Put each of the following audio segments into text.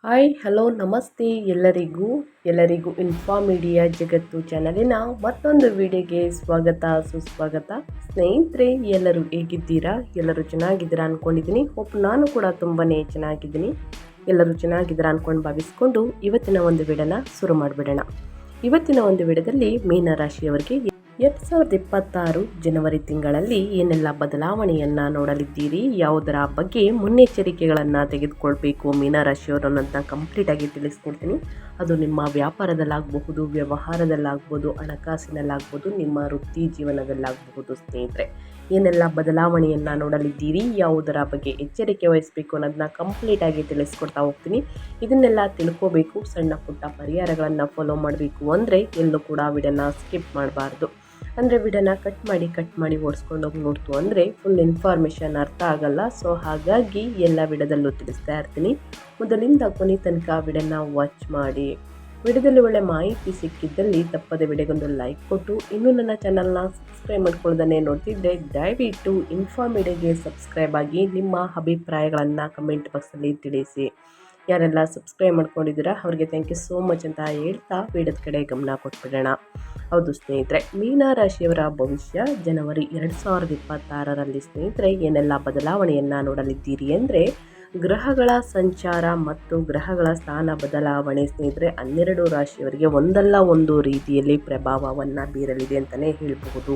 Hi hello ನಮಸ್ತೆ ಎಲ್ಲರಿಗೂ ಇನ್ಫಾಮೀಡಿಯಾ ಜಗತ್ತು ಚಾನಲಿನ ಮತ್ತೊಂದು ವಿಡಿಯೋಗೆ ಸ್ವಾಗತ ಸುಸ್ವಾಗತ. ಸ್ನೇಹಿತರೆ, ಎಲ್ಲರೂ ಹೇಗಿದ್ದೀರಾ? ಎಲ್ಲರೂ ಚೆನ್ನಾಗಿದ್ದೀರಾ ಅಂದ್ಕೊಂಡಿದ್ದೀನಿ. ನಾನು ಕೂಡ ತುಂಬಾ ಚೆನ್ನಾಗಿದ್ದೀನಿ. ಎಲ್ಲರೂ ಚೆನ್ನಾಗಿದ್ದೀರಾ ಅಂದ್ಕೊಂಡು ಭಾವಿಸ್ಕೊಂಡು ಇವತ್ತಿನ ಒಂದು ವಿಡಿಯೋನ ಶುರು ಮಾಡಿಬಿಡೋಣ. ಇವತ್ತಿನ ಒಂದು ವಿಡಿಯೋದಲ್ಲಿ ಮೀನರಾಶಿಯವರಿಗೆ 2026 ಜನವರಿ ತಿಂಗಳಲ್ಲಿ ಏನೆಲ್ಲ ಬದಲಾವಣೆಯನ್ನು ನೋಡಲಿದ್ದೀರಿ, ಯಾವುದರ ಬಗ್ಗೆ ಮುನ್ನೆಚ್ಚರಿಕೆಗಳನ್ನು ತೆಗೆದುಕೊಳ್ಬೇಕು ಮೀನರಾಶಿಯವರು ಅನ್ನೋದನ್ನ ಕಂಪ್ಲೀಟಾಗಿ ತಿಳಿಸ್ಕೊಡ್ತೀನಿ. ಅದು ನಿಮ್ಮ ವ್ಯಾಪಾರದಲ್ಲಾಗಬಹುದು, ವ್ಯವಹಾರದಲ್ಲಾಗ್ಬೋದು, ಹಣಕಾಸಿನಲ್ಲಾಗ್ಬೋದು, ನಿಮ್ಮ ವೃತ್ತಿ ಜೀವನದಲ್ಲಾಗಬಹುದು. ಸ್ನೇಹಿತರೆ, ಏನೆಲ್ಲ ಬದಲಾವಣೆಯನ್ನು ನೋಡಲಿದ್ದೀರಿ, ಯಾವುದರ ಬಗ್ಗೆ ಎಚ್ಚರಿಕೆ ವಹಿಸಬೇಕು ಅನ್ನೋದನ್ನ ಕಂಪ್ಲೀಟಾಗಿ ತಿಳಿಸ್ಕೊಡ್ತಾ ಹೋಗ್ತೀನಿ. ಇದನ್ನೆಲ್ಲ ತಿಳ್ಕೋಬೇಕು, ಸಣ್ಣ ಪುಟ್ಟ ಪರಿಹಾರಗಳನ್ನು ಫಾಲೋ ಮಾಡಬೇಕು ಅಂದರೆ ಎಲ್ಲೂ ಕೂಡ ವಿಡಿಯೋನ ಸ್ಕಿಪ್ ಮಾಡಬಾರ್ದು. ಅಂದರೆ ವಿಡಿಯೋನ ಕಟ್ ಮಾಡಿ ಓಡಿಸ್ಕೊಂಡೋಗಿ ನೋಡ್ತು ಅಂದರೆ ಫುಲ್ ಇನ್ಫಾರ್ಮೇಷನ್ ಅರ್ಥ ಆಗಲ್ಲ. ಸೊ ಹಾಗಾಗಿ ಎಲ್ಲ ವಿಡಿಯೋದಲ್ಲೂ ತಿಳಿಸ್ತಾ ಇರ್ತೀನಿ. ಮೊದಲಿಂದ ಕೊನೆ ತನಕ ವಿಡಿಯೋನ ವಾಚ್ ಮಾಡಿ. ವಿಡಿಯೋದಲ್ಲಿ ಒಳ್ಳೆ ಮಾಹಿತಿ ಸಿಕ್ಕಿದ್ದಲ್ಲಿ ತಪ್ಪದೆ ವಿಡಿಯೋಗೊಂದು ಲೈಕ್ ಕೊಟ್ಟು, ಇನ್ನೂ ನನ್ನ ಚಾನಲ್ನ ಸಬ್ಸ್ಕ್ರೈಬ್ ಮಾಡ್ಕೊಳ್ಳೋದನ್ನೇ ನೋಡ್ತಿದ್ದರೆ ದಯವಿಟ್ಟು ಇನ್ಫಾಮೀಡಿಯಾಗೆ ಸಬ್ಸ್ಕ್ರೈಬ್ ಆಗಿ ನಿಮ್ಮ ಅಭಿಪ್ರಾಯಗಳನ್ನು ಕಮೆಂಟ್ ಬಾಕ್ಸಲ್ಲಿ ತಿಳಿಸಿ. ಯಾರೆಲ್ಲ ಸಬ್ಸ್ಕ್ರೈಬ್ ಮಾಡ್ಕೊಂಡಿದ್ದೀರಾ ಅವರಿಗೆ ಥ್ಯಾಂಕ್ ಯು ಸೋ ಮಚ್ ಅಂತ ಹೇಳ್ತಾ ವಿಡಿಯೋದ ಕಡೆ ಗಮನ ಕೊಟ್ಬಿಡೋಣ. ಹೌದು ಸ್ನೇಹಿತರೆ, ಮೀನರಾಶಿಯವರ ಭವಿಷ್ಯ ಜನವರಿ 2026ರಲ್ಲಿ ಸ್ನೇಹಿತರೆ ಏನೆಲ್ಲ ಬದಲಾವಣೆಯನ್ನು ನೋಡಲಿದ್ದೀರಿ ಅಂದರೆ, ಗ್ರಹಗಳ ಸಂಚಾರ ಮತ್ತು ಗ್ರಹಗಳ ಸ್ಥಾನ ಬದಲಾವಣೆ ಸ್ನೇಹಿತರೆ 12 ರಾಶಿಯವರಿಗೆ ಒಂದಲ್ಲ ಒಂದು ರೀತಿಯಲ್ಲಿ ಪ್ರಭಾವವನ್ನು ಬೀರಲಿದೆ ಅಂತಲೇ ಹೇಳಬಹುದು.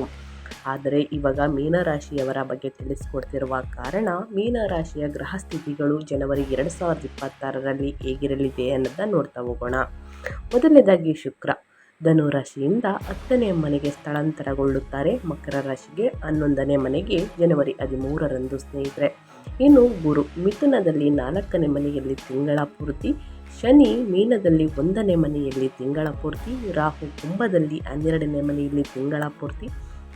ಆದರೆ ಇವಾಗ ಮೀನರಾಶಿಯವರ ಬಗ್ಗೆ ತಿಳಿಸ್ಕೊಡ್ತಿರುವ ಕಾರಣ ಮೀನರಾಶಿಯ ಗ್ರಹ ಸ್ಥಿತಿಗಳು ಜನವರಿ 2026ರಲ್ಲಿ ಹೇಗಿರಲಿದೆ ಅನ್ನೋದನ್ನ ನೋಡ್ತಾ ಹೋಗೋಣ. ಮೊದಲನೇದಾಗಿ ಶುಕ್ರ ಧನು ರಾಶಿಯಿಂದ 10ನೇ ಮನೆಗೆ ಸ್ಥಳಾಂತರಗೊಳ್ಳುತ್ತಾರೆ. ಮಕರ ರಾಶಿಗೆ 11ನೇ ಮನೆಗೆ ಜನವರಿ 13ರಂದು ಸ್ನೇಹಿತರೆ. ಇನ್ನು ಗುರು ಮಿಥುನದಲ್ಲಿ 4ನೇ ಮನೆಯಲ್ಲಿ ತಿಂಗಳ ಪೂರ್ತಿ, ಶನಿ ಮೀನದಲ್ಲಿ 1ನೇ ಮನೆಯಲ್ಲಿ ತಿಂಗಳ ಪೂರ್ತಿ, ರಾಹು ಕುಂಭದಲ್ಲಿ 12ನೇ ಮನೆಯಲ್ಲಿ ತಿಂಗಳ ಪೂರ್ತಿ,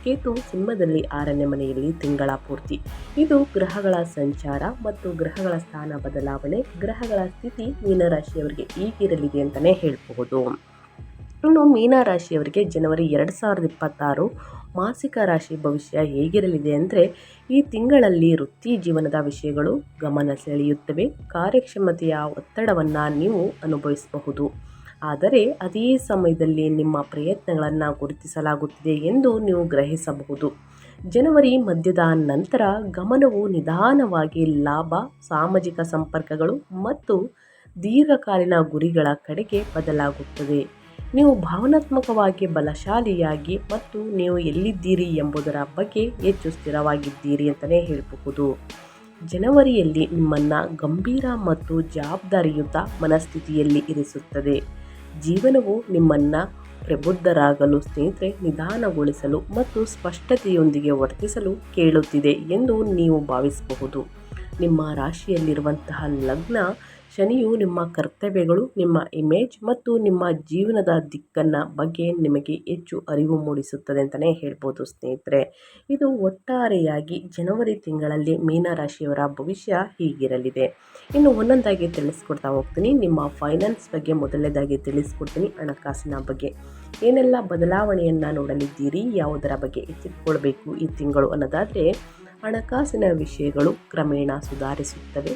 ಕೇತು ಸಿಂಹದಲ್ಲಿ 6ನೇ ಮನೆಯಲ್ಲಿ ತಿಂಗಳ ಪೂರ್ತಿ. ಇದು ಗ್ರಹಗಳ ಸಂಚಾರ ಮತ್ತು ಗ್ರಹಗಳ ಸ್ಥಾನ ಬದಲಾವಣೆ, ಗ್ರಹಗಳ ಸ್ಥಿತಿ ಮೀನರಾಶಿಯವರಿಗೆ ಈಗಿರಲಿದೆ ಅಂತಲೇ ಹೇಳಬಹುದು. ಇನ್ನು ಮೀನರಾಶಿಯವರಿಗೆ ಜನವರಿ 2026 ಮಾಸಿಕ ರಾಶಿ ಭವಿಷ್ಯ ಹೇಗಿರಲಿದೆ ಅಂದರೆ, ಈ ತಿಂಗಳಲ್ಲಿ ವೃತ್ತಿ ಜೀವನದ ವಿಷಯಗಳು ಗಮನ ಸೆಳೆಯುತ್ತವೆ. ಕಾರ್ಯಕ್ಷಮತೆಯ ಒತ್ತಡವನ್ನು ನೀವು ಅನುಭವಿಸಬಹುದು, ಆದರೆ ಅದೇ ಸಮಯದಲ್ಲಿ ನಿಮ್ಮ ಪ್ರಯತ್ನಗಳನ್ನು ಗುರುತಿಸಲಾಗುತ್ತಿದೆ ಎಂದು ನೀವು ಗ್ರಹಿಸಬಹುದು. ಜನವರಿ ಮಧ್ಯದ ನಂತರ ಗಮನವು ನಿಧಾನವಾಗಿ ಲಾಭ, ಸಾಮಾಜಿಕ ಸಂಪರ್ಕಗಳು ಮತ್ತು ದೀರ್ಘಕಾಲೀನ ಗುರಿಗಳ ಕಡೆಗೆ ಬದಲಾಗುತ್ತದೆ. ನೀವು ಭಾವನಾತ್ಮಕವಾಗಿ ಬಲಶಾಲಿಯಾಗಿ ಮತ್ತು ನೀವು ಎಲ್ಲಿದ್ದೀರಿ ಎಂಬುದರ ಬಗ್ಗೆ ಹೆಚ್ಚು ಸ್ಥಿರವಾಗಿದ್ದೀರಿ ಅಂತಲೇ ಹೇಳಬಹುದು. ಜನವರಿಯಲ್ಲಿ ನಿಮ್ಮನ್ನು ಗಂಭೀರ ಮತ್ತು ಜವಾಬ್ದಾರಿಯುತ ಮನಸ್ಥಿತಿಯಲ್ಲಿ ಇರಿಸುತ್ತದೆ. ಜೀವನವು ನಿಮ್ಮನ್ನು ಪ್ರಬುದ್ಧರಾಗಲು ಸ್ನೇಹಿತರೆ, ನಿಧಾನಗೊಳಿಸಲು ಮತ್ತು ಸ್ಪಷ್ಟತೆಯೊಂದಿಗೆ ವರ್ತಿಸಲು ಕೇಳುತ್ತಿದೆ ಎಂದು ನೀವು ಭಾವಿಸಬಹುದು. ನಿಮ್ಮ ರಾಶಿಯಲ್ಲಿರುವಂತಹ ಲಗ್ನ ಶನಿಯು ನಿಮ್ಮ ಕರ್ತವ್ಯಗಳು, ನಿಮ್ಮ ಇಮೇಜ್ ಮತ್ತು ನಿಮ್ಮ ಜೀವನದ ದಿಕ್ಕನ್ನ ಬಗ್ಗೆ ನಿಮಗೆ ಹೆಚ್ಚು ಅರಿವು ಮೂಡಿಸುತ್ತದೆ ಅಂತಲೇ ಹೇಳ್ಬೋದು ಸ್ನೇಹಿತರೆ. ಇದು ಒಟ್ಟಾರೆಯಾಗಿ ಜನವರಿ ತಿಂಗಳಲ್ಲಿ ಮೀನರಾಶಿಯವರ ಭವಿಷ್ಯ ಹೀಗಿರಲಿದೆ. ಇನ್ನು ಒಂದೊಂದಾಗಿ ತಿಳಿಸ್ಕೊಡ್ತಾ ಹೋಗ್ತೀನಿ. ನಿಮ್ಮ ಫೈನಾನ್ಸ್ ಬಗ್ಗೆ ಮೊದಲನೇದಾಗಿ ತಿಳಿಸ್ಕೊಡ್ತೀನಿ. ಹಣಕಾಸಿನ ಬಗ್ಗೆ ಏನೆಲ್ಲ ಬದಲಾವಣೆಯನ್ನು ನೋಡಲಿದ್ದೀರಿ, ಯಾವುದರ ಬಗ್ಗೆ ಎಚ್ಚೆತ್ತುಕೊಳ್ಬೇಕು ಈ ತಿಂಗಳು ಅನ್ನೋದಾದರೆ, ಹಣಕಾಸಿನ ವಿಷಯಗಳು ಕ್ರಮೇಣ ಸುಧಾರಿಸುತ್ತವೆ.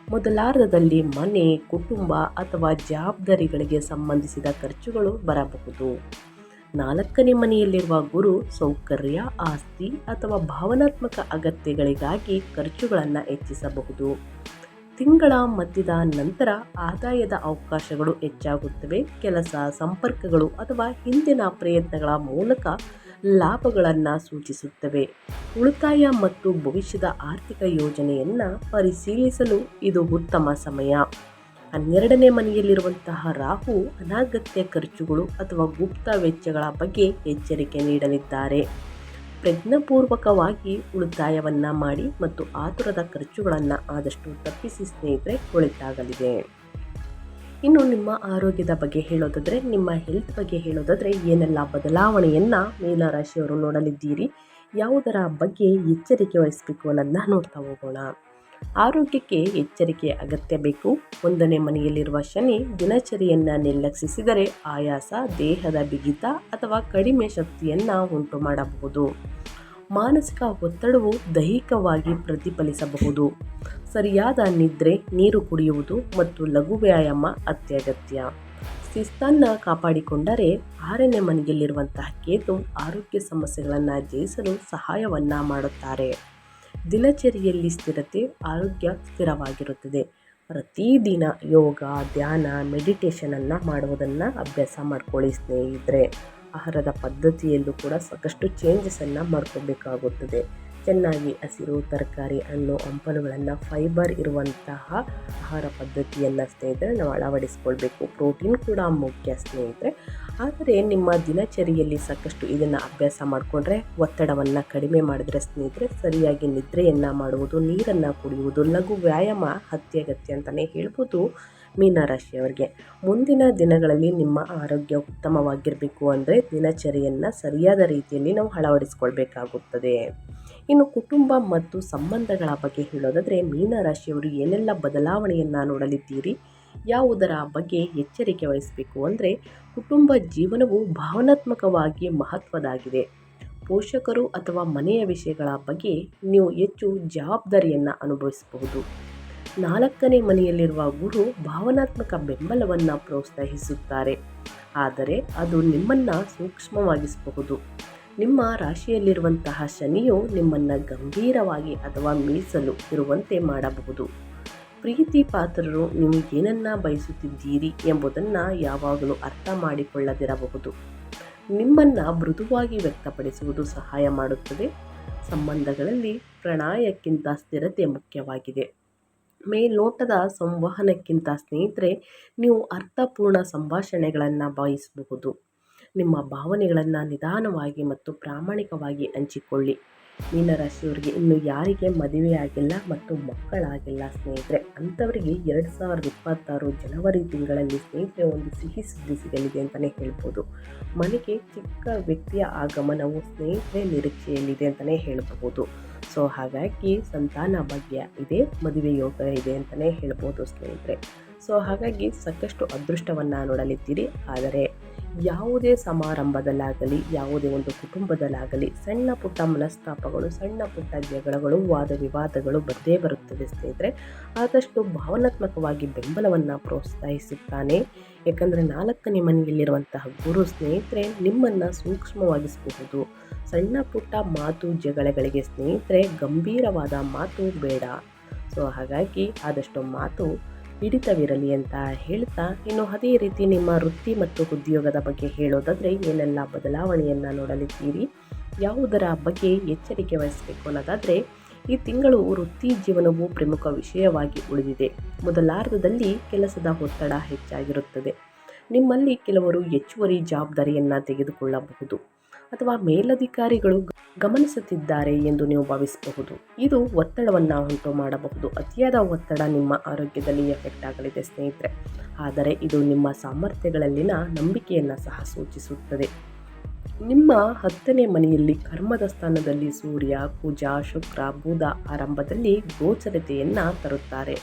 ಮೊದಲಾರ್ಧದಲ್ಲಿ ಮನೆ, ಕುಟುಂಬ ಅಥವಾ ಜವಾಬ್ದಾರಿಗಳಿಗೆ ಸಂಬಂಧಿಸಿದ ಖರ್ಚುಗಳು ಬರಬಹುದು. 4ನೇ ಮನೆಯಲ್ಲಿರುವ ಗುರು ಸೌಕರ್ಯ, ಆಸ್ತಿ ಅಥವಾ ಭಾವನಾತ್ಮಕ ಅಗತ್ಯಗಳಿಗಾಗಿ ಖರ್ಚುಗಳನ್ನು ಹೆಚ್ಚಿಸಬಹುದು. ತಿಂಗಳ ಮಧ್ಯದ ನಂತರ ಆದಾಯದ ಅವಕಾಶಗಳು ಹೆಚ್ಚಾಗುತ್ತವೆ. ಕೆಲಸ, ಸಂಪರ್ಕಗಳು ಅಥವಾ ಹಿಂದಿನ ಪ್ರಯತ್ನಗಳ ಮೂಲಕ ಲಾಭಗಳನ್ನು ಸೂಚಿಸುತ್ತವೆ. ಉಳಿತಾಯ ಮತ್ತು ಭವಿಷ್ಯದ ಆರ್ಥಿಕ ಯೋಜನೆಯನ್ನು ಪರಿಶೀಲಿಸಲು ಇದು ಉತ್ತಮ ಸಮಯ. 12ನೇ ಮನೆಯಲ್ಲಿರುವಂತಹ ರಾಹು ಅನಗತ್ಯ ಖರ್ಚುಗಳು ಅಥವಾ ಗುಪ್ತ ವೆಚ್ಚಗಳ ಬಗ್ಗೆ ಎಚ್ಚರಿಕೆ ನೀಡಲಿದ್ದಾರೆ. ಪ್ರಜ್ಞಾಪೂರ್ವಕವಾಗಿ ಉಳಿತಾಯವನ್ನು ಮಾಡಿ ಮತ್ತು ಆತುರದ ಖರ್ಚುಗಳನ್ನು ಆದಷ್ಟು ತಪ್ಪಿಸಿ ಸ್ನೇಹಿತರೆ, ಒಳಿತಾಗಲಿದೆ. ಇನ್ನು ನಿಮ್ಮ ಆರೋಗ್ಯದ ಬಗ್ಗೆ ಹೇಳೋದಾದರೆ, ನಿಮ್ಮ ಹೆಲ್ತ್ ಬಗ್ಗೆ ಹೇಳೋದಾದರೆ ಏನೆಲ್ಲ ಬದಲಾವಣೆಯನ್ನು ಮೀನರಾಶಿಯವರು ನೋಡಲಿದ್ದೀರಿ, ಯಾವುದರ ಬಗ್ಗೆ ಎಚ್ಚರಿಕೆ ವಹಿಸಬೇಕು ಅನ್ನೋದನ್ನ ನೋಡ್ತಾ ಹೋಗೋಣ. ಆರೋಗ್ಯಕ್ಕೆ ಎಚ್ಚರಿಕೆ ಅಗತ್ಯ ಬೇಕು. 1ನೇ ಮನೆಯಲ್ಲಿರುವ ಶನಿ ದಿನಚರಿಯನ್ನು ನಿರ್ಲಕ್ಷಿಸಿದರೆ ಆಯಾಸ, ದೇಹದ ಬಿಗಿತ ಅಥವಾ ಕಡಿಮೆ ಶಕ್ತಿಯನ್ನು ಉಂಟು ಮಾಡಬಹುದು. ಮಾನಸಿಕ ಒತ್ತಡವು ದೈಹಿಕವಾಗಿ ಪ್ರತಿಫಲಿಸಬಹುದು. ಸರಿಯಾದ ನಿದ್ರೆ, ನೀರು ಕುಡಿಯುವುದು ಮತ್ತು ಲಘು ವ್ಯಾಯಾಮ ಅತ್ಯಗತ್ಯ. ಶಿಸ್ತನ್ನು ಕಾಪಾಡಿಕೊಂಡರೆ 6ನೇ ಮನೆಯಲ್ಲಿರುವಂತಹ ಕೇತು ಆರೋಗ್ಯ ಸಮಸ್ಯೆಗಳನ್ನು ಜಯಿಸಲು ಸಹಾಯವನ್ನು ಮಾಡುತ್ತಾರೆ. ದಿನಚರಿಯಲ್ಲಿ ಸ್ಥಿರತೆ, ಆರೋಗ್ಯ ಸ್ಥಿರವಾಗಿರುತ್ತದೆ. ಪ್ರತಿದಿನ ಯೋಗ, ಧ್ಯಾನ, ಮೆಡಿಟೇಷನನ್ನು ಮಾಡುವುದನ್ನು ಅಭ್ಯಾಸ ಮಾಡ್ಕೊಳ್ಳಿ ಸ್ನೇಹಿತರೆ. ಆಹಾರದ ಪದ್ಧತಿಯಲ್ಲೂ ಕೂಡ ಸಾಕಷ್ಟು ಚೇಂಜಸನ್ನು ಮಾಡ್ಕೋಬೇಕಾಗುತ್ತದೆ. ಚೆನ್ನಾಗಿ ಹಸಿರು ತರಕಾರಿ, ಹಣ್ಣು ಹಂಪಲುಗಳನ್ನು, ಫೈಬರ್ ಇರುವಂತಹ ಆಹಾರ ಪದ್ಧತಿಯನ್ನು ಸ್ನೇಹಿತರೆ ನಾವು ಅಳವಡಿಸ್ಕೊಳ್ಬೇಕು. ಪ್ರೋಟೀನ್ ಕೂಡ ಮುಖ್ಯ ಸ್ನೇಹಿತರೆ. ಆದರೆ ನಿಮ್ಮ ದಿನಚರಿಯಲ್ಲಿ ಸಾಕಷ್ಟು ಇದನ್ನು ಅಭ್ಯಾಸ ಮಾಡಿಕೊಂಡ್ರೆ, ಒತ್ತಡವನ್ನು ಕಡಿಮೆ ಮಾಡಿದ್ರೆ ಸ್ನೇಹಿತರೆ ಸರಿಯಾಗಿ ನಿದ್ರೆಯನ್ನು ಮಾಡುವುದು, ನೀರನ್ನು ಕುಡಿಯುವುದು, ಲಘು ವ್ಯಾಯಾಮ ಅತ್ಯಗತ್ಯ ಅಂತಲೇ ಹೇಳ್ಬೋದು. ಮೀನರಾಶಿಯವರಿಗೆ ಮುಂದಿನ ದಿನಗಳಲ್ಲಿ ನಿಮ್ಮ ಆರೋಗ್ಯ ಉತ್ತಮವಾಗಿರಬೇಕು ಅಂದರೆ ದಿನಚರಿಯನ್ನು ಸರಿಯಾದ ರೀತಿಯಲ್ಲಿ ನಾವು ಅಳವಡಿಸ್ಕೊಳ್ಬೇಕಾಗುತ್ತದೆ. ಇನ್ನು ಕುಟುಂಬ ಮತ್ತು ಸಂಬಂಧಗಳ ಬಗ್ಗೆ ಹೇಳೋದಾದರೆ, ಮೀನರಾಶಿಯವರು ಏನೆಲ್ಲ ಬದಲಾವಣೆಯನ್ನು ನೋಡಲಿದ್ದೀರಿ, ಯಾವುದರ ಬಗ್ಗೆ ಎಚ್ಚರಿಕೆ ವಹಿಸಬೇಕು ಅಂದರೆ, ಕುಟುಂಬ ಜೀವನವು ಭಾವನಾತ್ಮಕವಾಗಿ ಮಹತ್ವದಾಗಿದೆ. ಪೋಷಕರು ಅಥವಾ ಮನೆಯ ವಿಷಯಗಳ ಬಗ್ಗೆ ನೀವು ಹೆಚ್ಚು ಜವಾಬ್ದಾರಿಯನ್ನು ಅನುಭವಿಸಬಹುದು. 4ನೇ ಮನೆಯಲ್ಲಿರುವ ಗುರು ಭಾವನಾತ್ಮಕ ಬೆಂಬಲವನ್ನು ಪ್ರೋತ್ಸಾಹಿಸುತ್ತಾರೆ, ಆದರೆ ಅದು ನಿಮ್ಮನ್ನು ಸೂಕ್ಷ್ಮವಾಗಿಸಬಹುದು. ನಿಮ್ಮ ರಾಶಿಯಲ್ಲಿರುವಂತಹ ಶನಿಯು ನಿಮ್ಮನ್ನು ಗಂಭೀರವಾಗಿ ಅಥವಾ ಮೀಸಲು ಇರುವಂತೆ ಮಾಡಬಹುದು. ಪ್ರೀತಿ ಪಾತ್ರರು ನೀವು ಏನನ್ನ ಬಯಸುತ್ತಿದ್ದೀರಿ ಎಂಬುದನ್ನು ಯಾವಾಗಲೂ ಅರ್ಥ ಮಾಡಿಕೊಳ್ಳದಿರಬಹುದು. ನಿಮ್ಮನ್ನು ಮೃದುವಾಗಿ ವ್ಯಕ್ತಪಡಿಸುವುದು ಸಹಾಯ ಮಾಡುತ್ತದೆ. ಸಂಬಂಧಗಳಲ್ಲಿ ಪ್ರಣಯಕ್ಕಿಂತ ಸ್ಥಿರತೆ ಮುಖ್ಯವಾಗಿದೆ. ಮೇಲ್ನೋಟದ ಸಂವಹನಕ್ಕಿಂತ ಸ್ನೇಹಿತರೆ ನೀವು ಅರ್ಥಪೂರ್ಣ ಸಂಭಾಷಣೆಗಳನ್ನು ಬಯಸಬಹುದು. ನಿಮ್ಮ ಭಾವನೆಗಳನ್ನು ನಿಧಾನವಾಗಿ ಮತ್ತು ಪ್ರಾಮಾಣಿಕವಾಗಿ ಹಂಚಿಕೊಳ್ಳಿ. ಮೀನರಾಶಿಯವರಿಗೆ ಇನ್ನು ಯಾರಿಗೆ ಮದುವೆಯಾಗಿಲ್ಲ ಮತ್ತು ಮಕ್ಕಳಾಗಿಲ್ಲ ಸ್ನೇಹಿತರೆ, ಅಂಥವರಿಗೆ 2026 ಜನವರಿ ತಿಂಗಳಲ್ಲಿ ಸ್ನೇಹಿತರೆ ಒಂದು ಸಿಹಿ ಸುದ್ದಿ ಸಿಗಲಿದೆ ಅಂತಲೇ ಹೇಳ್ಬೋದು. ಮನೆಗೆ ಚಿಕ್ಕ ವ್ಯಕ್ತಿಯ ಆಗಮನವು ಸ್ನೇಹಿತರೆ ನಿರೀಕ್ಷೆಯಲ್ಲಿದೆ ಅಂತಲೇ ಹೇಳಬಹುದು. ಸೊ ಹಾಗಾಗಿ ಸಂತಾನ ಭಾಗ್ಯ ಇದೆ, ಮದುವೆ ಯೋಗ ಇದೆ ಅಂತಲೇ ಹೇಳ್ಬೋದು ಸ್ನೇಹಿತರೆ. ಸೊ ಹಾಗಾಗಿ ಸಾಕಷ್ಟು ಅದೃಷ್ಟವನ್ನು ನೋಡಲಿದ್ದೀರಿ. ಆದರೆ ಯಾವುದೇ ಸಮಾರಂಭದಲ್ಲಾಗಲಿ, ಯಾವುದೇ ಒಂದು ಕುಟುಂಬದಲ್ಲಾಗಲಿ ಸಣ್ಣ ಪುಟ್ಟ ಮನಸ್ತಾಪಗಳು, ಸಣ್ಣ ಪುಟ್ಟ ಜಗಳಗಳು, ವಾದ ವಿವಾದಗಳು ಬಂದೇ ಬರುತ್ತದೆ ಸ್ನೇಹಿತರೆ. ಆದಷ್ಟು ಭಾವನಾತ್ಮಕವಾಗಿ ಬೆಂಬಲವನ್ನು ಪ್ರೋತ್ಸಾಹಿಸುತ್ತಾನೆ. ಯಾಕಂದರೆ 4ನೇ ಮನೆಯಲ್ಲಿರುವಂತಹ ಗುರು ಸ್ನೇಹಿತರೆ ನಿಮ್ಮನ್ನು ಸೂಕ್ಷ್ಮವಾಗಿಸಬಹುದು. ಸಣ್ಣ ಪುಟ್ಟ ಮಾತು ಜಗಳಗಳಿಗೆ ಸ್ನೇಹಿತರೆ ಗಂಭೀರವಾದ ಮಾತು ಬೇಡ. ಸೊ ಹಾಗಾಗಿ ಆದಷ್ಟು ಮಾತು ಹಿಡಿತವಿರಲಿ ಅಂತ ಹೇಳ್ತಾ, ಇನ್ನು ಅದೇ ರೀತಿ ನಿಮ್ಮ ವೃತ್ತಿ ಮತ್ತು ಉದ್ಯೋಗದ ಬಗ್ಗೆ ಹೇಳೋದಾದರೆ ಏನೆಲ್ಲ ಬದಲಾವಣೆಯನ್ನು ನೋಡಲಿದ್ದೀರಿ, ಯಾವುದರ ಬಗ್ಗೆ ಎಚ್ಚರಿಕೆ ವಹಿಸಬೇಕು ಅನ್ನೋದಾದರೆ, ಈ ತಿಂಗಳು ವೃತ್ತಿ ಜೀವನವು ಪ್ರಮುಖ ವಿಷಯವಾಗಿ ಉಳಿದಿದೆ. ಮೊದಲಾರ್ಧದಲ್ಲಿ ಕೆಲಸದ ಒತ್ತಡ ಹೆಚ್ಚಾಗಿರುತ್ತದೆ. ನಿಮ್ಮಲ್ಲಿ ಕೆಲವರು ಹೆಚ್ಚುವರಿ ಜವಾಬ್ದಾರಿಯನ್ನು ತೆಗೆದುಕೊಳ್ಳಬಹುದು ಅಥವಾ ಮೇಲಧಿಕಾರಿಗಳು ಗಮನಿಸುತ್ತಿದ್ದಾರೆ ಎಂದು ನೀವು ಭಾವಿಸಬಹುದು. ಇದು ಒತ್ತಡವನ್ನು ಉಂಟು ಮಾಡಬಹುದು. ಅತಿಯಾದ ಒತ್ತಡ ನಿಮ್ಮ ಆರೋಗ್ಯದಲ್ಲಿ ಎಫೆಕ್ಟ್ ಆಗಲಿದೆ ಸ್ನೇಹಿತರೆ. ಆದರೆ ಇದು ನಿಮ್ಮ ಸಾಮರ್ಥ್ಯಗಳಲ್ಲಿನ ನಂಬಿಕೆಯನ್ನು ಸಹ ಸೂಚಿಸುತ್ತದೆ. ನಿಮ್ಮ 10ನೇ ಮನೆಯಲ್ಲಿ ಕರ್ಮದ ಸ್ಥಾನದಲ್ಲಿ ಸೂರ್ಯ, ಕುಜ, ಶುಕ್ರ, ಬುಧ ಆರಂಭದಲ್ಲಿ ಗೋಚರತೆಯನ್ನು ತರುತ್ತಾರೆ.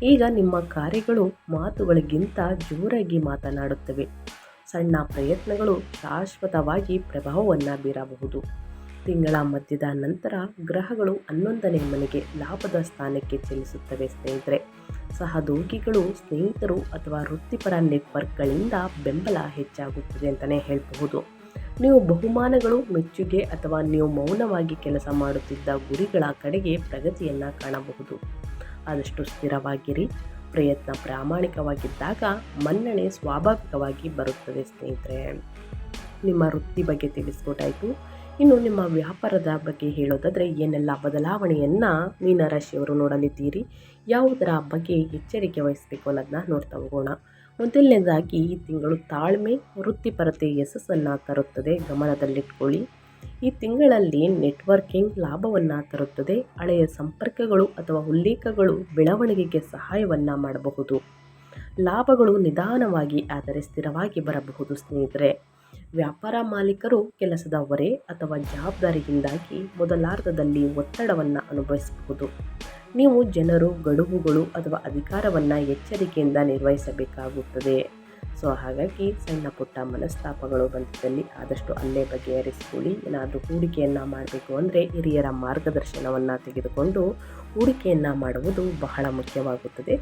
ಈಗ ನಿಮ್ಮ ಕಾರ್ಯಗಳು ಮಾತುಗಳಿಗಿಂತ ಜೋರಾಗಿ ಮಾತನಾಡುತ್ತವೆ. ಸಣ್ಣ ಪ್ರಯತ್ನಗಳು ಶಾಶ್ವತವಾಗಿ ಪ್ರಭಾವವನ್ನು ಬೀರಬಹುದು. ತಿಂಗಳ ಮಧ್ಯದ ನಂತರ ಗ್ರಹಗಳು 11ನೇ ಮನೆಗೆ ಲಾಭದ ಸ್ಥಾನಕ್ಕೆ ಚಲಿಸುತ್ತವೆ ಸ್ನೇಹಿತರೆ. ಸಹೋದ್ಯೋಗಿಗಳು, ಸ್ನೇಹಿತರು ಅಥವಾ ವೃತ್ತಿಪರ ನೆಟ್ವರ್ಕ್ಗಳಿಂದ ಬೆಂಬಲ ಹೆಚ್ಚಾಗುತ್ತದೆ ಅಂತಲೇ ಹೇಳಬಹುದು. ನೀವು ಬಹುಮಾನಗಳು, ಮೆಚ್ಚುಗೆ ಅಥವಾ ನೀವು ಮೌನವಾಗಿ ಕೆಲಸ ಮಾಡುತ್ತಿದ್ದ ಗುರಿಗಳ ಕಡೆಗೆ ಪ್ರಗತಿಯನ್ನು ಕಾಣಬಹುದು. ಆದಷ್ಟು ಸ್ಥಿರವಾಗಿರಿ. ಪ್ರಯತ್ನ ಪ್ರಾಮಾಣಿಕವಾಗಿದ್ದಾಗ ಮನ್ನಣೆ ಸ್ವಾಭಾವಿಕವಾಗಿ ಬರುತ್ತದೆ ಸ್ನೇಹಿತರೆ. ನಿಮ್ಮ ವೃತ್ತಿ ಬಗ್ಗೆ ತಿಳಿಸ್ಕೊಟ್ಟಾಯಿತು. ಇನ್ನು ನಿಮ್ಮ ವ್ಯಾಪಾರದ ಬಗ್ಗೆ ಹೇಳೋದಾದರೆ ಏನೆಲ್ಲ ಬದಲಾವಣೆಯನ್ನು ಮೀನರಾಶಿಯವರು ನೋಡಲಿದ್ದೀರಿ, ಯಾವುದರ ಬಗ್ಗೆ ಎಚ್ಚರಿಕೆ ವಹಿಸಬೇಕು ಅನ್ನೋದನ್ನ ನೋಡ್ತಾ ಹೋಗೋಣ. ಮೊದಲನೇದಾಗಿ ಈ ತಿಂಗಳು ತಾಳ್ಮೆ, ವೃತ್ತಿಪರತೆ ಯಶಸ್ಸನ್ನು ತರುತ್ತದೆ, ಗಮನದಲ್ಲಿಟ್ಕೊಳ್ಳಿ. ಈ ತಿಂಗಳಲ್ಲಿ ನೆಟ್ವರ್ಕಿಂಗ್ ಲಾಭವನ್ನು ತರುತ್ತದೆ. ಹಳೆಯ ಸಂಪರ್ಕಗಳು ಅಥವಾ ಉಲ್ಲೇಖಗಳು ಬೆಳವಣಿಗೆಗೆ ಸಹಾಯವನ್ನು ಮಾಡಬಹುದು. ಲಾಭಗಳು ನಿಧಾನವಾಗಿ ಆದರೆ ಸ್ಥಿರವಾಗಿ ಬರಬಹುದು ಸ್ನೇಹಿತರೆ. ವ್ಯಾಪಾರ ಮಾಲೀಕರು ಕೆಲಸದ ಹೊರೆ ಅಥವಾ ಜವಾಬ್ದಾರಿಯಿಂದಾಗಿ ಮೊದಲಾರ್ಧದಲ್ಲಿ ಒತ್ತಡವನ್ನು ಅನುಭವಿಸಬಹುದು. ನೀವು ಜನರು, ಗಡುವುಗಳು ಅಥವಾ ಅಧಿಕಾರವನ್ನು ಎಚ್ಚರಿಕೆಯಿಂದ ನಿರ್ವಹಿಸಬೇಕಾಗುತ್ತದೆ. ಸೊ ಹಾಗಾಗಿ ಸಣ್ಣ ಪುಟ್ಟ ಮನಸ್ತಾಪಗಳು ಬಂದಿದ್ದಲ್ಲಿ ಆದಷ್ಟು ಅಲ್ಲೇ ಬಗೆಹರಿಸ್ಕೊಳ್ಳಿ. ಏನಾದರೂ ಹೂಡಿಕೆಯನ್ನು ಮಾಡಬೇಕು ಅಂದರೆ ಹಿರಿಯರ ಮಾರ್ಗದರ್ಶನವನ್ನು ತೆಗೆದುಕೊಂಡು ಹೂಡಿಕೆಯನ್ನು ಮಾಡುವುದು ಬಹಳ ಮುಖ್ಯವಾಗುತ್ತದೆ.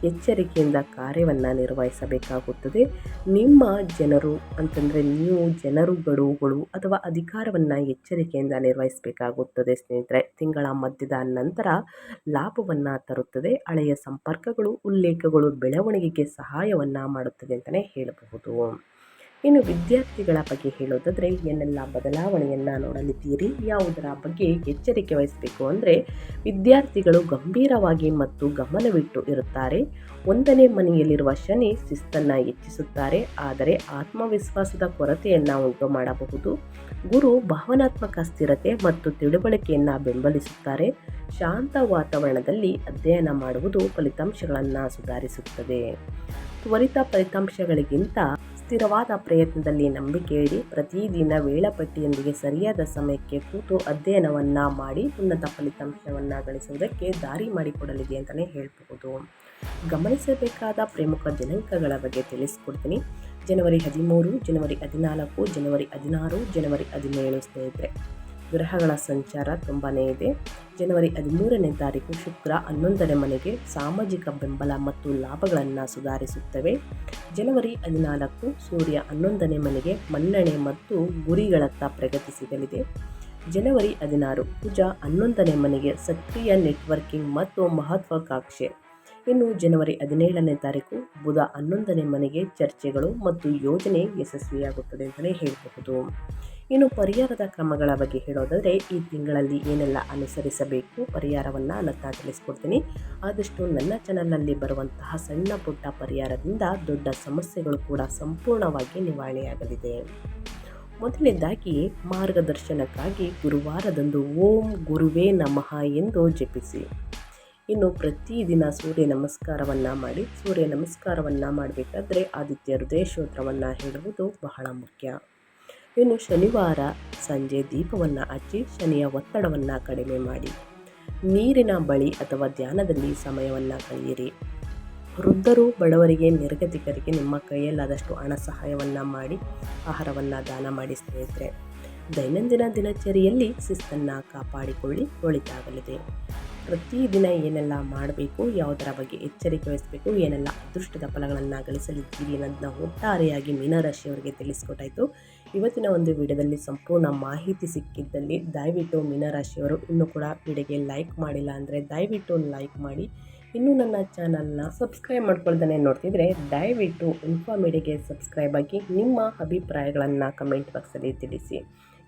ಎಚ್ಚರಿಕೆಯಿಂದ ಕಾರ್ಯವನ್ನು ನಿರ್ವಹಿಸಬೇಕಾಗುತ್ತದೆ. ನಿಮ್ಮ ಜನರು ಅಂತಂದರೆ ನೀವು ಜನರು ಗಡುವುಗಳು ಅಥವಾ ಅಧಿಕಾರವನ್ನು ಎಚ್ಚರಿಕೆಯಿಂದ ನಿರ್ವಹಿಸಬೇಕಾಗುತ್ತದೆ ಸ್ನೇಹಿತರೆ. ತಿಂಗಳ ಮಧ್ಯದ ನಂತರ ಲಾಭವನ್ನು ತರುತ್ತದೆ. ಹಳೆಯ ಸಂಪರ್ಕಗಳು ಉಲ್ಲೇಖಗಳು ಬೆಳವಣಿಗೆಗೆ ಸಹಾಯವನ್ನು ಮಾಡುತ್ತದೆ ಅಂತಲೇ ಹೇಳಬಹುದು. ಇನ್ನು ವಿದ್ಯಾರ್ಥಿಗಳ ಬಗ್ಗೆ ಹೇಳೋದಾದರೆ ಏನೆಲ್ಲ ಬದಲಾವಣೆಯನ್ನು ನೋಡಲಿದ್ದೀರಿ, ಯಾವುದರ ಬಗ್ಗೆ ಎಚ್ಚರಿಕೆ ವಹಿಸಬೇಕು ಅಂದರೆ ವಿದ್ಯಾರ್ಥಿಗಳು ಗಂಭೀರವಾಗಿ ಮತ್ತು ಗಮನವಿಟ್ಟು ಇರುತ್ತಾರೆ. 1ನೇ ಮನೆಯಲ್ಲಿರುವ ಶನಿ ಶಿಸ್ತನ್ನು ಹೆಚ್ಚಿಸುತ್ತಾರೆ, ಆದರೆ ಆತ್ಮವಿಶ್ವಾಸದ ಕೊರತೆಯನ್ನು ಉಂಟು ಮಾಡಬಹುದು. ಗುರು ಭಾವನಾತ್ಮಕ ಸ್ಥಿರತೆ ಮತ್ತು ತಿಳುವಳಿಕೆಯನ್ನು ಬೆಂಬಲಿಸುತ್ತಾರೆ. ಶಾಂತ ವಾತಾವರಣದಲ್ಲಿ ಅಧ್ಯಯನ ಮಾಡುವುದು ಫಲಿತಾಂಶಗಳನ್ನು ಸುಧಾರಿಸುತ್ತದೆ. ತ್ವರಿತ ಫಲಿತಾಂಶಗಳಿಗಿಂತ ಸ್ಥಿರವಾದ ಪ್ರಯತ್ನದಲ್ಲಿ ನಂಬಿಕೆ ಇಡಿ. ಪ್ರತಿದಿನ ವೇಳಾಪಟ್ಟಿಯೊಂದಿಗೆ ಸರಿಯಾದ ಸಮಯಕ್ಕೆ ಕೂತು ಅಧ್ಯಯನವನ್ನು ಮಾಡಿ ಉನ್ನತ ಫಲಿತಾಂಶವನ್ನು ಗಳಿಸುವುದಕ್ಕೆ ದಾರಿ ಮಾಡಿಕೊಡಲಿದೆ ಅಂತಲೇ ಹೇಳಬಹುದು. ಗಮನಿಸಬೇಕಾದ ಪ್ರಮುಖ ದಿನಾಂಕಗಳ ಬಗ್ಗೆ ತಿಳಿಸ್ಕೊಡ್ತೀನಿ. ಜನವರಿ 13, ಜನವರಿ 14, ಜನವರಿ 16, ಜನವರಿ 17 ಸ್ನೇಹಿತರೆ. ಗ್ರಹಗಳ ಸಂಚಾರ ತುಂಬಾ ಇದೆ. ಜನವರಿ 13ನೇ ತಾರೀಕು ಶುಕ್ರ 11ನೇ ಮನೆಗೆ ಸಾಮಾಜಿಕ ಬೆಂಬಲ ಮತ್ತು ಲಾಭಗಳನ್ನು ಸುಧಾರಿಸುತ್ತವೆ. ಜನವರಿ 14 ಸೂರ್ಯ 11ನೇ ಮನೆಗೆ ಮನ್ನಣೆ ಮತ್ತು ಗುರಿಗಳತ್ತ ಪ್ರಗತಿ ಸಿಗಲಿದೆ. ಜನವರಿ 16 ಕುಜ 11ನೇ ಮನೆಗೆ ಸಕ್ರಿಯ ನೆಟ್ವರ್ಕಿಂಗ್ ಮತ್ತು ಮಹತ್ವಾಕಾಂಕ್ಷೆ. ಇನ್ನು ಜನವರಿ 17ನೇ ತಾರೀಕು ಬುಧ 11ನೇ ಮನೆಗೆ ಚರ್ಚೆಗಳು ಮತ್ತು ಯೋಜನೆ ಯಶಸ್ವಿಯಾಗುತ್ತದೆ ಅಂತಲೇ ಹೇಳಬಹುದು. ಇನ್ನು ಪರಿಹಾರದ ಕ್ರಮಗಳ ಬಗ್ಗೆ ಹೇಳೋದಾದರೆ ಈ ತಿಂಗಳಲ್ಲಿ ಏನೆಲ್ಲ ಅನುಸರಿಸಬೇಕು ಪರಿಹಾರವನ್ನು ನಾನು ತಿಳಿಸ್ಕೊಡ್ತೀನಿ. ಆದಷ್ಟು ನನ್ನ ಚಾನಲ್ನಲ್ಲಿ ಬರುವಂತಹ ಸಣ್ಣ ಪುಟ್ಟ ಪರಿಹಾರದಿಂದ ದೊಡ್ಡ ಸಮಸ್ಯೆಗಳು ಕೂಡ ಸಂಪೂರ್ಣವಾಗಿ ನಿವಾರಣೆಯಾಗಲಿದೆ. ಮೊದಲನೇದಾಗಿ ಮಾರ್ಗದರ್ಶನಕ್ಕಾಗಿ ಗುರುವಾರದಂದು ಓಂ ಗುರುವೇ ನಮಃ ಎಂದು ಜಪಿಸಿ. ಇನ್ನು ಪ್ರತಿದಿನ ಸೂರ್ಯ ನಮಸ್ಕಾರವನ್ನು ಮಾಡಿ. ಸೂರ್ಯ ನಮಸ್ಕಾರವನ್ನು ಮಾಡಬೇಕಾದ್ರೆ ಆದಿತ್ಯ ಹೃದಯ ಸ್ತೋತ್ರವನ್ನು ಹೇಳುವುದು ಬಹಳ ಮುಖ್ಯ. ಇನ್ನು ಶನಿವಾರ ಸಂಜೆ ದೀಪವನ್ನು ಹಚ್ಚಿ ಶನಿಯ ಒತ್ತಡವನ್ನು ಕಡಿಮೆ ಮಾಡಿ. ನೀರಿನ ಬಳಿ ಅಥವಾ ಧ್ಯಾನದಲ್ಲಿ ಸಮಯವನ್ನು ಕಳೆಯಿರಿ. ವೃದ್ಧರು ಬಡವರಿಗೆ ನಿರ್ಗತಿಕರಿಗೆ ನಿಮ್ಮ ಕೈಯಲ್ಲಾದಷ್ಟು ಹಣ ಸಹಾಯವನ್ನು ಮಾಡಿ. ಆಹಾರವನ್ನು ದಾನ ಮಾಡಿ ಸ್ನೇಹಿತರೆ. ದೈನಂದಿನ ದಿನಚರಿಯಲ್ಲಿ ಶಿಸ್ತನ್ನು ಕಾಪಾಡಿಕೊಳ್ಳಿ, ಒಳಿತಾಗಲಿದೆ. ಪ್ರತಿದಿನ ಏನೆಲ್ಲ ಮಾಡಬೇಕು, ಯಾವುದರ ಬಗ್ಗೆ ಎಚ್ಚರಿಕೆ ವಹಿಸಬೇಕು, ಏನೆಲ್ಲ ಅದೃಷ್ಟದ ಫಲಗಳನ್ನು ಗಳಿಸಲಿದ್ದೀರಿ ಅನ್ನೋದನ್ನ ಒಟ್ಟಾರೆಯಾಗಿ ಮೀನರಾಶಿಯವರಿಗೆ ತಿಳಿಸ್ಕೊಟ್ಟಾಯಿತು. ಇವತ್ತಿನ ಒಂದು ವಿಡಿಯೋದಲ್ಲಿ ಸಂಪೂರ್ಣ ಮಾಹಿತಿ ಸಿಕ್ಕಿದ್ದಲ್ಲಿ ದಯವಿಟ್ಟು ಮೀನರಾಶಿಯವರು ಇನ್ನೂ ಕೂಡ ವಿಡಿಯೋಗೆ ಲೈಕ್ ಮಾಡಿಲ್ಲ ಅಂದರೆ ದಯವಿಟ್ಟು ಲೈಕ್ ಮಾಡಿ. ಇನ್ನೂ ನನ್ನ ಚಾನಲ್ನ ಸಬ್ಸ್ಕ್ರೈಬ್ ಮಾಡ್ಕೊಳ್ದೇ ನೋಡ್ತಿದ್ರೆ ದಯವಿಟ್ಟು ಇನ್ಫಾರ್ಮೇಡಿಯಾಗೆ ಸಬ್ಸ್ಕ್ರೈಬ್ ಆಗಿ ನಿಮ್ಮ ಅಭಿಪ್ರಾಯಗಳನ್ನು ಕಮೆಂಟ್ ಬಾಕ್ಸಲ್ಲಿ ತಿಳಿಸಿ.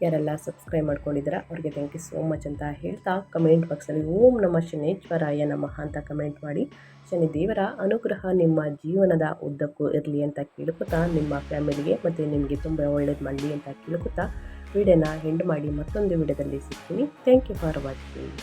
ಯಾರೆಲ್ಲ ಸಬ್ಸ್ಕ್ರೈಬ್ ಮಾಡ್ಕೊಂಡಿದ್ದೀರಾ ಅವ್ರಿಗೆ ಥ್ಯಾಂಕ್ ಯು ಸೋ ಮಚ್ ಅಂತ ಹೇಳ್ತಾ ಕಮೆಂಟ್ ಬಾಕ್ಸಲ್ಲಿ ಓಂ ನಮಃ ಶನೇಶ್ವರಾಯ ನಮಃ ಅಂತ ಕಮೆಂಟ್ ಮಾಡಿ. ಶನಿದೇವರ ಅನುಗ್ರಹ ನಿಮ್ಮ ಜೀವನದ ಉದ್ದಕ್ಕೂ ಇರಲಿ ಅಂತ ಕೇಳ್ಕೊತಾ, ನಿಮ್ಮ ಫ್ಯಾಮಿಲಿಗೆ ಮತ್ತು ನಿಮಗೆ ತುಂಬ ಒಳ್ಳೇದು ಮಾಡಲಿ ಅಂತ ಕೇಳ್ಕೊತಾ ವಿಡಿಯೋನ ಎಂಡ್ ಮಾಡಿ ಮತ್ತೊಂದು ವಿಡಿಯೋದಲ್ಲಿ ಸಿಗ್ತೀನಿ. Thank you for watching.